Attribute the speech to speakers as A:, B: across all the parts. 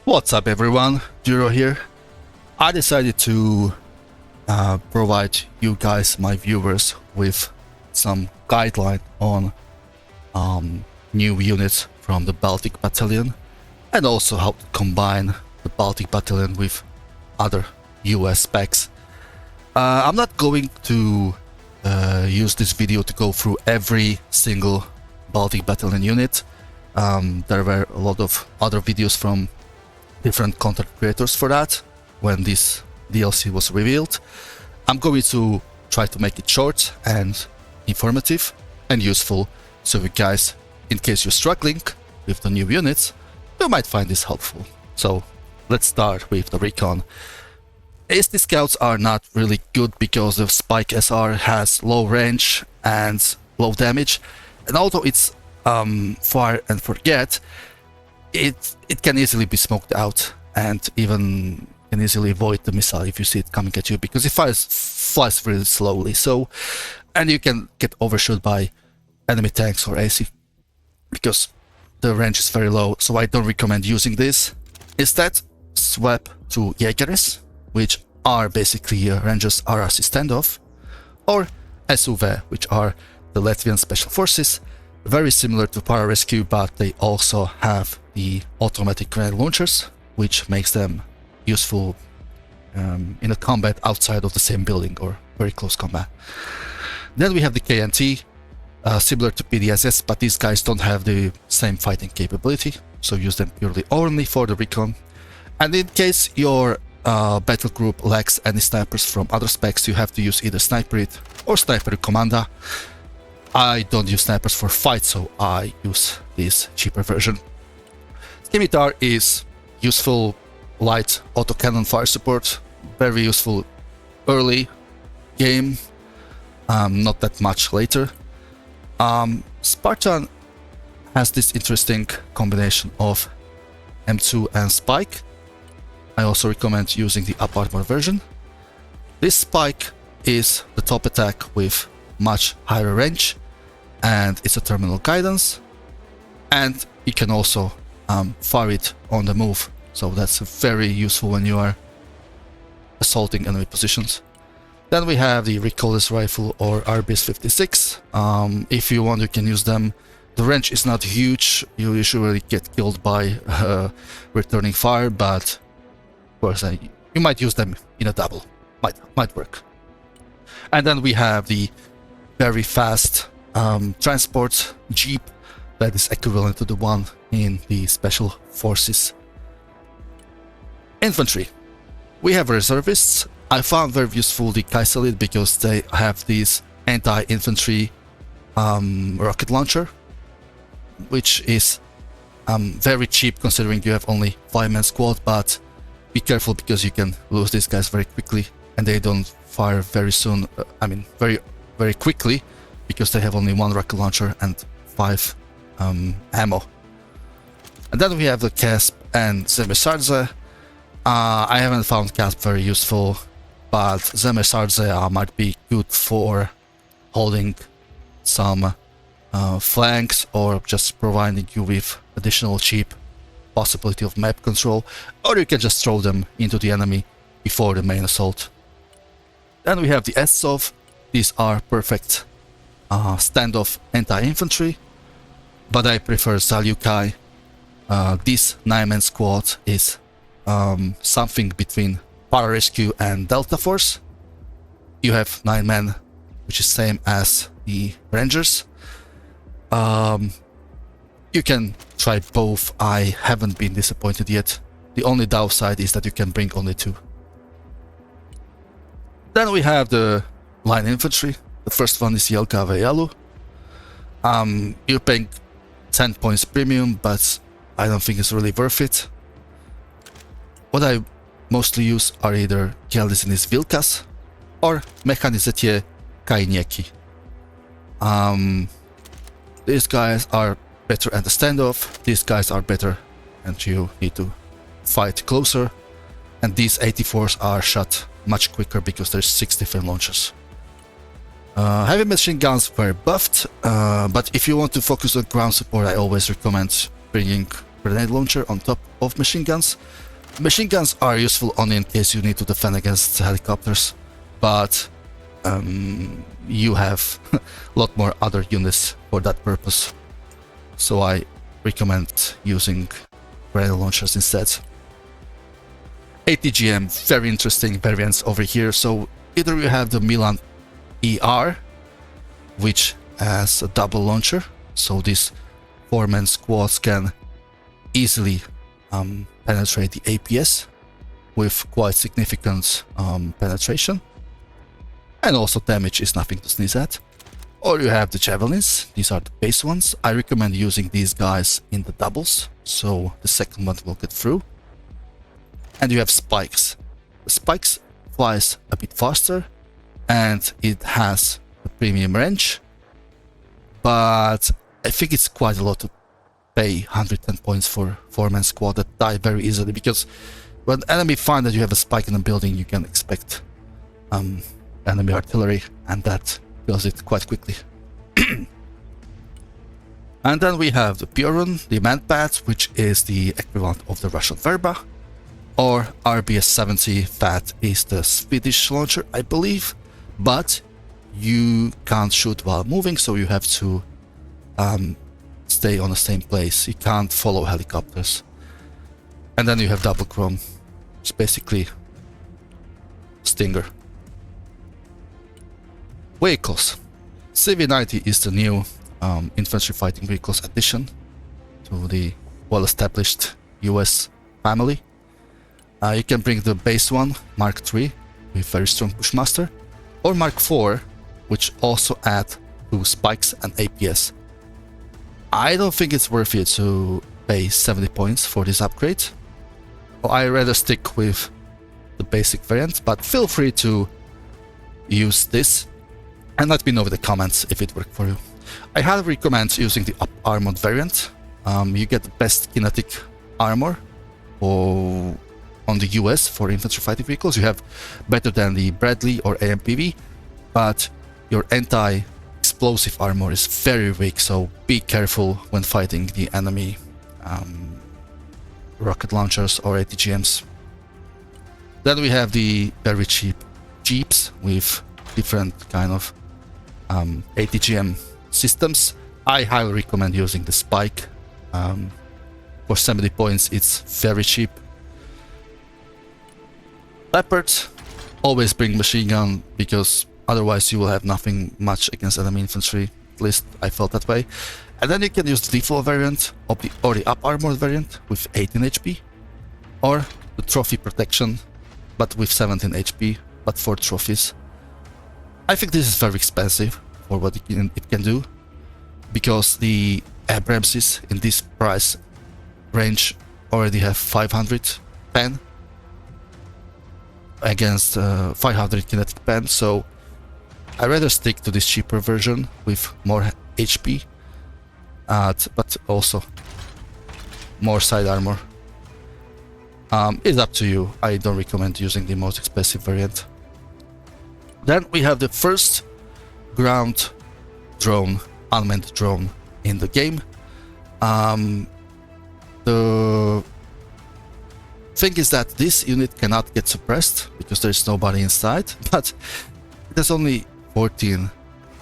A: What's up everyone, Duro here. I decided to provide you guys, my viewers, with some guideline on new units from the Baltic Battalion and also how to combine the Baltic Battalion with other US specs. I'm not going to use this video to go through every single Baltic Battalion unit. There were a lot of other videos from different content creators for that when this DLC was revealed. I'm going to try to make it short and informative and useful, so you guys, in case you're struggling with the new units, you might find this helpful. So let's start with the recon. ASD scouts are not really good because the Spike SR has low range and low damage, and although it's fire and forget, it can easily be smoked out and even can easily avoid the missile if you see it coming at you, because it flies really slowly. So, and you can get overshot by enemy tanks or AC because the range is very low. So I don't recommend using this. Instead, swap to Jägeris, which are basically Rangers RRC standoff, or SUV, which are the Latvian Special Forces. Very similar to Pararescue, but they also have the automatic grenade launchers, which makes them useful in a combat outside of the same building or very close combat. Then we have the KNT, similar to PDSS, but these guys don't have the same fighting capability, so use them purely only for the recon. And in case your battle group lacks any snipers from other specs, you have to use either Sniper It or Sniper Commander. I don't use snipers for fight, so I use this cheaper version. Scimitar is useful light autocannon fire support, very useful early game, not that much later. Spartan has this interesting combination of M2 and Spike. I also recommend using the up armor version. This Spike is the top attack with much higher range, and it's a terminal guidance, and you can also fire it on the move, so that's very useful when you are assaulting enemy positions. Then we have the recoilless rifle or RBS-56. If you want, you can use them. The range is not huge, you usually get killed by returning fire, but of course you might use them in a double, might work. And then we have the very fast transport jeep that is equivalent to the one in the Special Forces. Infantry. We have reservists. I found very useful the Kaisalit because they have this anti-infantry rocket launcher, which is very cheap considering you have only 5-man squad, but be careful because you can lose these guys very quickly, and they don't fire very soon, very quickly, because they have only 1 rocket launcher and 5 ammo. And then we have the Casp and Zemesardze. I haven't found Casp very useful, but Zemesardze might be good for holding some flanks or just providing you with additional cheap possibility of map control, or you can just throw them into the enemy before the main assault. Then we have the Estsov. These are perfect standoff anti-infantry, but I prefer Zalyukai. This 9-man squad is something between Pararescue and Delta Force. You have 9 men, which is same as the Rangers. You can try both. I haven't been disappointed yet. The only downside is that you can bring only 2. Then we have the line infantry. The first one is Jelka Vejalu. You're paying 10 points premium, but I don't think it's really worth it. What I mostly use are either Kieldizinis Vilkas or Mechanizetie Kainieki. These guys are better at the standoff, these guys are better and you need to fight closer, and these 84s are shot much quicker because there's 6 different launchers. Heavy machine guns were buffed, but if you want to focus on ground support, I always recommend bringing grenade launcher on top of machine guns. Machine guns are useful only in case you need to defend against helicopters, but you have a lot more other units for that purpose. So I recommend using grenade launchers instead. ATGM, very interesting variants over here. So either you have the Milan ER, which has a double launcher, so these 4-man squads can easily penetrate the APS with quite significant penetration, and also damage is nothing to sneeze at. Or you have the javelins, these are the base ones. I recommend using these guys in the doubles, so the second one will get through. And you have spikes. The spikes flies a bit faster and it has a premium range, but I think it's quite a lot to pay 110 points for 4-man squad that die very easily, because when enemy find that you have a spike in a building, you can expect enemy artillery, and that kills it quite quickly. And then we have the Piorun, the Manpat, which is the equivalent of the Russian Verba, or RBS-70, that is the Swedish launcher, I believe, but you can't shoot while moving, so you have to stay on the same place. You can't follow helicopters. And then you have Double Chrome, it's basically Stinger. Vehicles. CV-90 is the new infantry fighting vehicles addition to the well-established US family. You can bring the base one, Mark III, with very strong Bushmaster, or Mark IV, which also add to spikes and APS. I don't think it's worth it to pay 70 points for this upgrade. I rather stick with the basic variant, but feel free to use this and let me know in the comments if it worked for you. I highly recommend using the up-armored variant. You get the best kinetic armor on the US for infantry fighting vehicles. You have better than the Bradley or AMPV, but your anti-explosive armor is very weak, so be careful when fighting the enemy rocket launchers or ATGMs. Then we have the very cheap Jeeps with different kind of ATGM systems. I highly recommend using the Spike. For 70 points, it's very cheap. Leopard, always bring machine gun, because otherwise you will have nothing much against enemy infantry. At least I felt that way. And then you can use the default variant of the up armored variant with 18 HP, or the trophy protection but with 17 HP, but for trophies. I think this is very expensive for what it can do, because the Abramses in this price range already have 500 pen against 500 kinetic pen, so I rather stick to this cheaper version with more HP, but also more side armor. It's up to you. I don't recommend using the most expensive variant. Then we have the first ground drone, unmanned drone in the game. The thing is that this unit cannot get suppressed because there's nobody inside, but it has only 14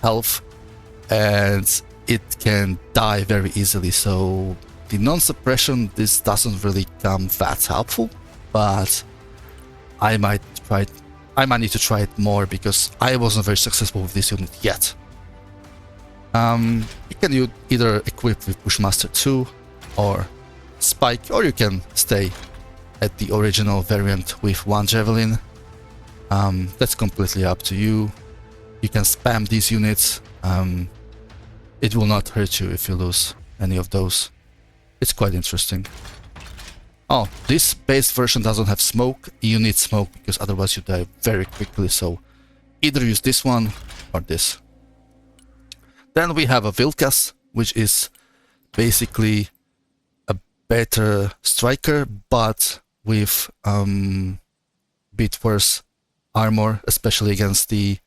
A: health and it can die very easily, so the non-suppression, this doesn't really come that helpful, but I might need to try it more because I wasn't very successful with this unit yet. You can either equip with Bushmaster 2 or Spike, or you can stay at the original variant with 1 Javelin. That's completely up to you. You can spam these units. It will not hurt you if you lose any of those. It's quite interesting. Oh, this base version doesn't have smoke. You need smoke because otherwise you die very quickly, so either use this one or this. Then we have a Vilkas, which is basically a better striker, but with bit worse armor, especially against the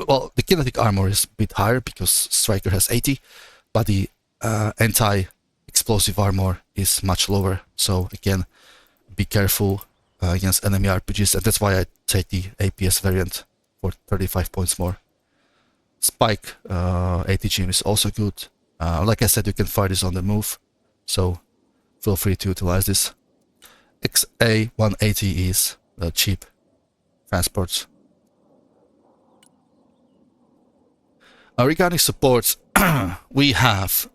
A: well, the kinetic armor is a bit higher because striker has 80, but the explosive armor is much lower. So again, be careful against enemy RPGs, and that's why I take the APS variant for 35 points more. Spike ATGM is also good. Like I said, you can fire this on the move, so feel free to utilize this. XA180 is cheap transport. Regarding supports, we have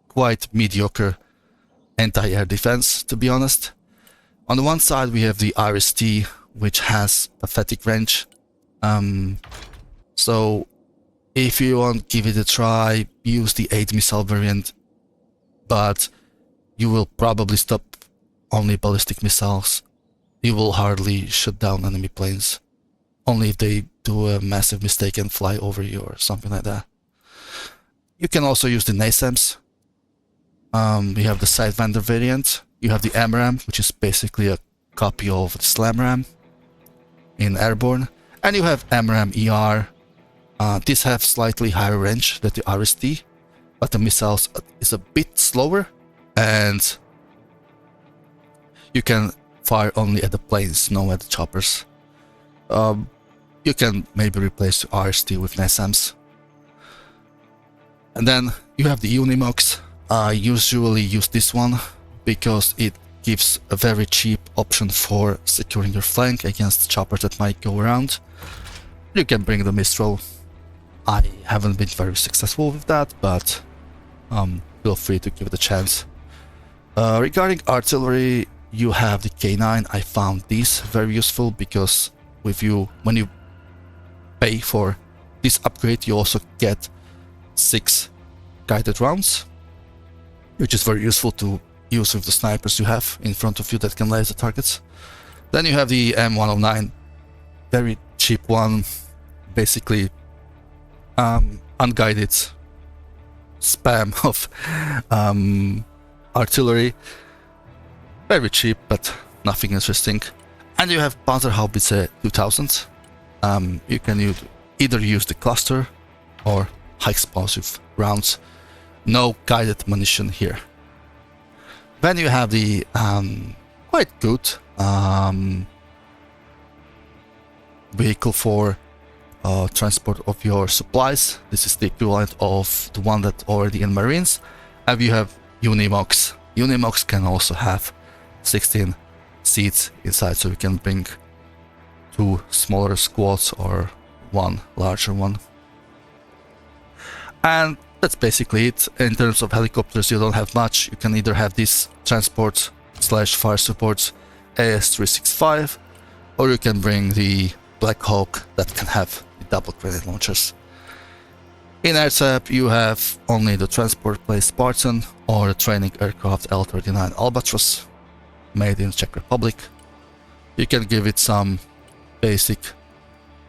A: quite mediocre anti-air defense, to be honest. On the one side we have the RST, which has pathetic range. So if you want to give it a try, use the 8 missile variant, but you will probably stop only ballistic missiles. You will hardly shoot down enemy planes, only if they do a massive mistake and fly over you or something like that. You can also use the NASAMS. We have the Sidewinder variant. You have the MRAM, which is basically a copy of the SlamRAM in airborne. And you have MRAM ER. These have slightly higher range than the RST, but the missiles is a bit slower, and you can fire only at the planes, no at the choppers. You can maybe replace the RST with NASAMS. And then you have the Unimox. I usually use this one because it gives a very cheap option for securing your flank against choppers that might go around. You can bring the Mistral. I haven't been very successful with that, but feel free to give it a chance. Regarding artillery, you have the K9. I found these very useful because when you pay for this upgrade, you also get 6 guided rounds, which is very useful to use with the snipers you have in front of you that can laser targets. Then you have the M109, very cheap one, basically unguided spam of artillery. Very cheap, but nothing interesting. And you have Panzerhaubitze 2000. You can either use the cluster or high explosive rounds. No guided munition here. Then you have the quite good vehicle for transport of your supplies. This is the equivalent of the one that already in Marines. And you have Unimox. Unimox can also have 16 seats inside, so you can bring 2 smaller squads or 1 larger one. And that's basically it. In terms of helicopters, you don't have much. You can either have this transport / fire support AS365, or you can bring the Black Hawk that can have the double grenade launchers. In AirTap, you have only the transport plane Spartan or the training aircraft L-39 Albatros, made in Czech Republic. You can give it some basic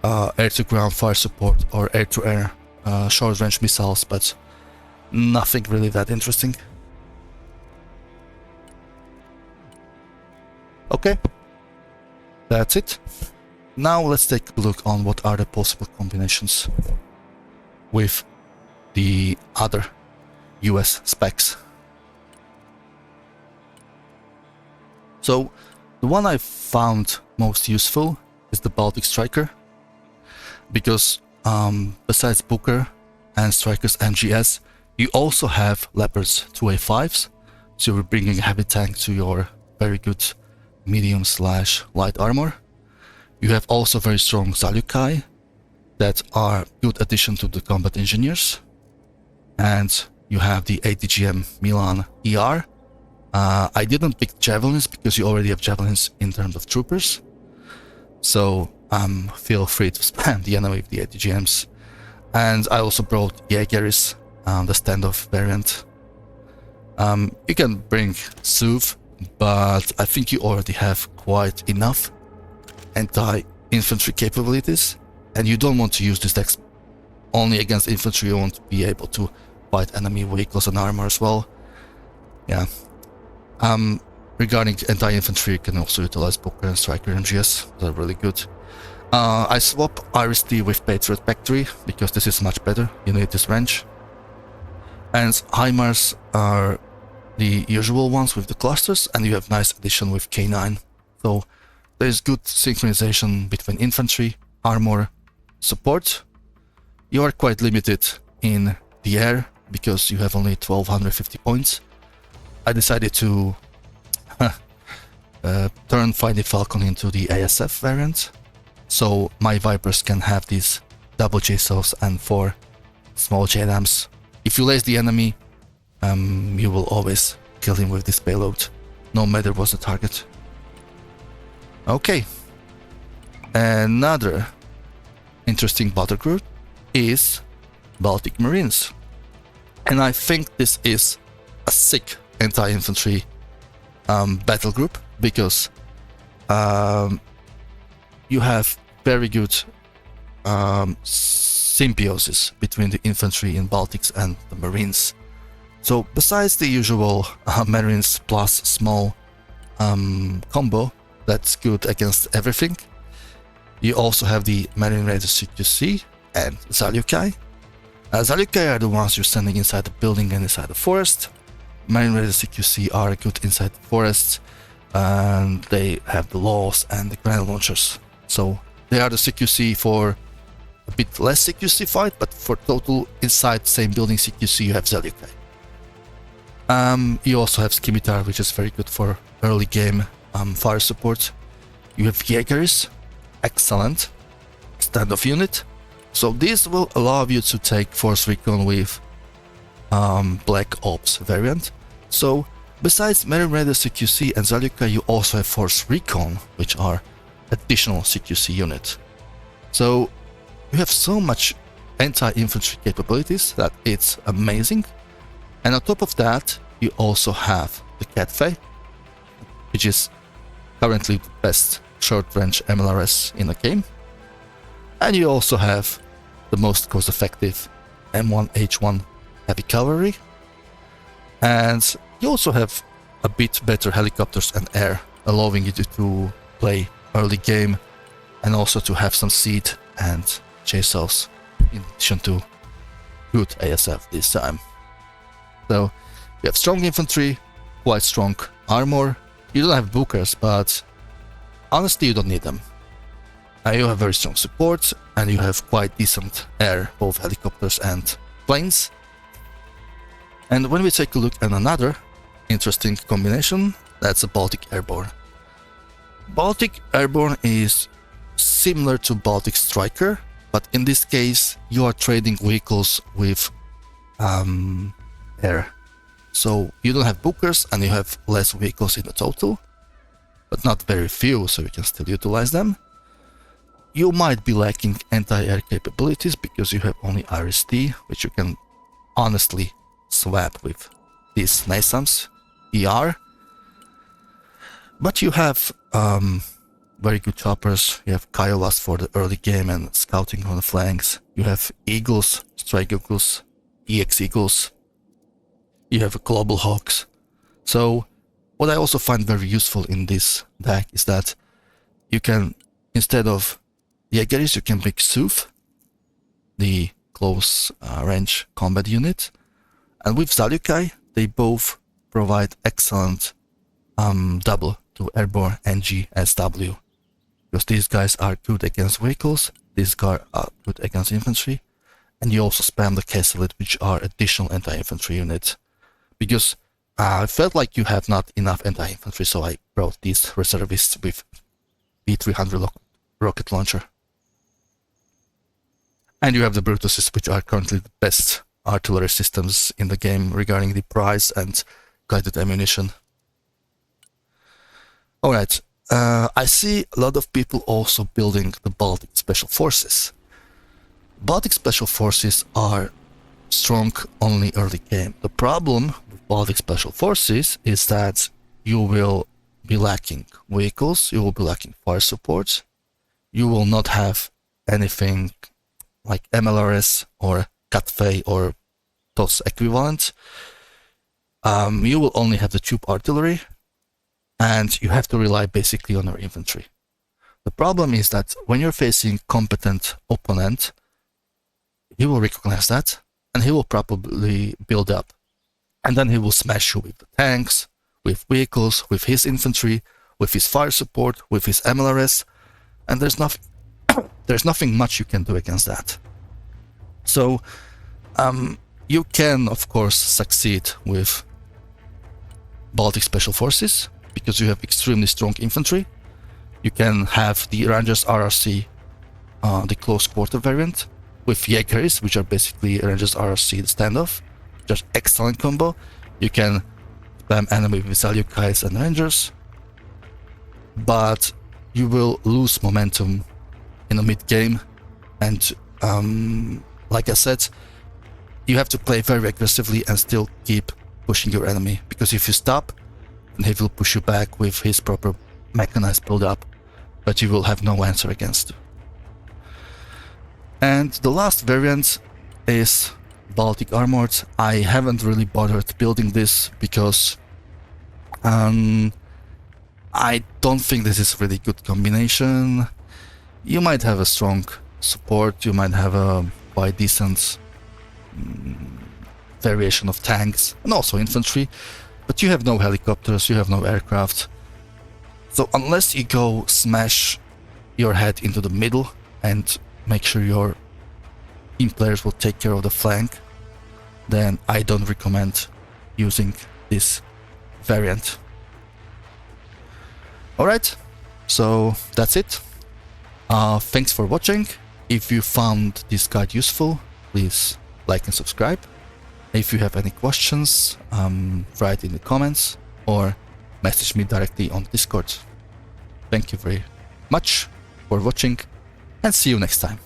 A: air-to-ground fire support or air-to-air short-range missiles, but nothing really that interesting. Okay, that's it. Now let's take a look on what are the possible combinations with the other US specs. So the one I found most useful is the Baltic Striker, because besides Booker and Striker's MGS, you also have Leopards 2A5s, so you're bringing a heavy tank to your very good medium / light armor. You have also very strong Zalukai that are good addition to the combat engineers, and you have the ATGM Milan ER. I didn't pick javelins because you already have javelins in terms of troopers, so feel free to spam the enemy with the ATGMs. And I also brought Jägeris, the standoff variant. You can bring SUV, but I think you already have quite enough anti-infantry capabilities, and you don't want to use this deck only against infantry. You want to be able to fight enemy vehicles and armor as well. Yeah. Regarding anti-infantry, you can also utilize Booker and Striker MGS. They're really good. I swap RST with Patriot Factory because this is much better. You need this range. And HIMARS are the usual ones with the clusters, and you have nice addition with K9. So there's good synchronization between infantry, armor, support. You are quite limited in the air because you have only 1250 points. I decided to turn Fighting Falcon into the ASF variant, so my Vipers can have these double JSOs and 4 small JDAMs. If you lace the enemy, you will always kill him with this payload, no matter what's the target. Okay, another interesting battle group is Baltic Marines, and I think this is a sick anti-infantry battle group because you have very good symbiosis between the infantry in Baltics and the Marines. So besides the usual Marines plus small combo that's good against everything, you also have the Marine Raider CQC and Zalukai. Zalukai are the ones you're standing inside the building and inside the forest. Marine Raider CQC are good inside the forest, and they have the laws and the grenade launchers. So they are the CQC for a bit less CQC fight, but for total inside same building CQC you have Zalukai. You also have Scimitar, which is very good for early game fire support. You have Jägers, excellent standoff unit. So this will allow you to take Force Recon with Black Ops variant. So besides Marine Raider CQC and Zalukai, you also have Force Recon, which are additional CQC unit. So you have so much anti-infantry capabilities that it's amazing. And on top of that, you also have the Catfay, which is currently the best short-range MLRS in the game. And you also have the most cost-effective M1H1 heavy cavalry. And you also have a bit better helicopters and air, allowing you to play early game and also to have some seed and JSOs in addition to good ASF this time. So you have strong infantry, quite strong armor. You don't have bookers, but honestly you don't need them. You have very strong support and you have quite decent air, both helicopters and planes. And when we take a look at another interesting combination, that's a Baltic Airborne. Baltic Airborne is similar to Baltic Striker, but in this case you are trading vehicles with air. So you don't have bookers and you have less vehicles in the total, but not very few, so you can still utilize them. You might be lacking anti-air capabilities because you have only RST, which you can honestly swap with these NASAMS ER. But you have very good choppers. You have Kiowas for the early game and scouting on the flanks. You have Eagles, Strike Eagles, EX Eagles. You have Global Hawks. So what I also find very useful in this deck is that you can, instead of Jägeris, you can pick SUV, the close range combat unit. And with Zalukai, they both provide excellent double to airborne NG SW. Because these guys are good against vehicles, these guys are good against infantry, and you also spam the Kesselit, which are additional anti-infantry units. Because I felt like you have not enough anti-infantry, so I brought these reservists with B300 rocket launcher. And you have the Brutuses, which are currently the best artillery systems in the game regarding the price and guided ammunition. Alright, I see a lot of people also building the Baltic Special Forces. Baltic Special Forces are strong only early game. The problem with Baltic Special Forces is that you will be lacking vehicles, you will be lacking fire support, you will not have anything like MLRS or Catfay or TOS equivalent. You will only have the tube artillery, and you have to rely basically on your infantry. The problem is that when you're facing competent opponent, you will recognize that, and he will probably build up. And then he will smash you with the tanks, with vehicles, with his infantry, with his fire support, with his MLRS, and there's nothing much you can do against that. So you can, of course, succeed with Baltic Special Forces because you have extremely strong infantry. You can have the Rangers RRC, the close quarter variant, with Jägeris, which are basically Rangers RRC the standoff. Just excellent combo. You can spam enemy with Zalyukais and Rangers, but you will lose momentum in the mid game, and like I said, you have to play very aggressively and still keep pushing your enemy, because if you stop, then he will push you back with his proper mechanized build-up, but you will have no answer against. And the last variant is Baltic Armored. I haven't really bothered building this because I don't think this is a really good combination. You might have a strong support, you might have a quite decent variation of tanks and also infantry, but you have no helicopters, you have no aircraft. So unless you go smash your head into the middle and make sure your team players will take care of the flank, then I don't recommend using this variant. Alright, so that's it. Thanks for watching. If you found this guide useful, please like and subscribe. If you have any questions, write in the comments or message me directly on Discord. Thank you very much for watching and see you next time.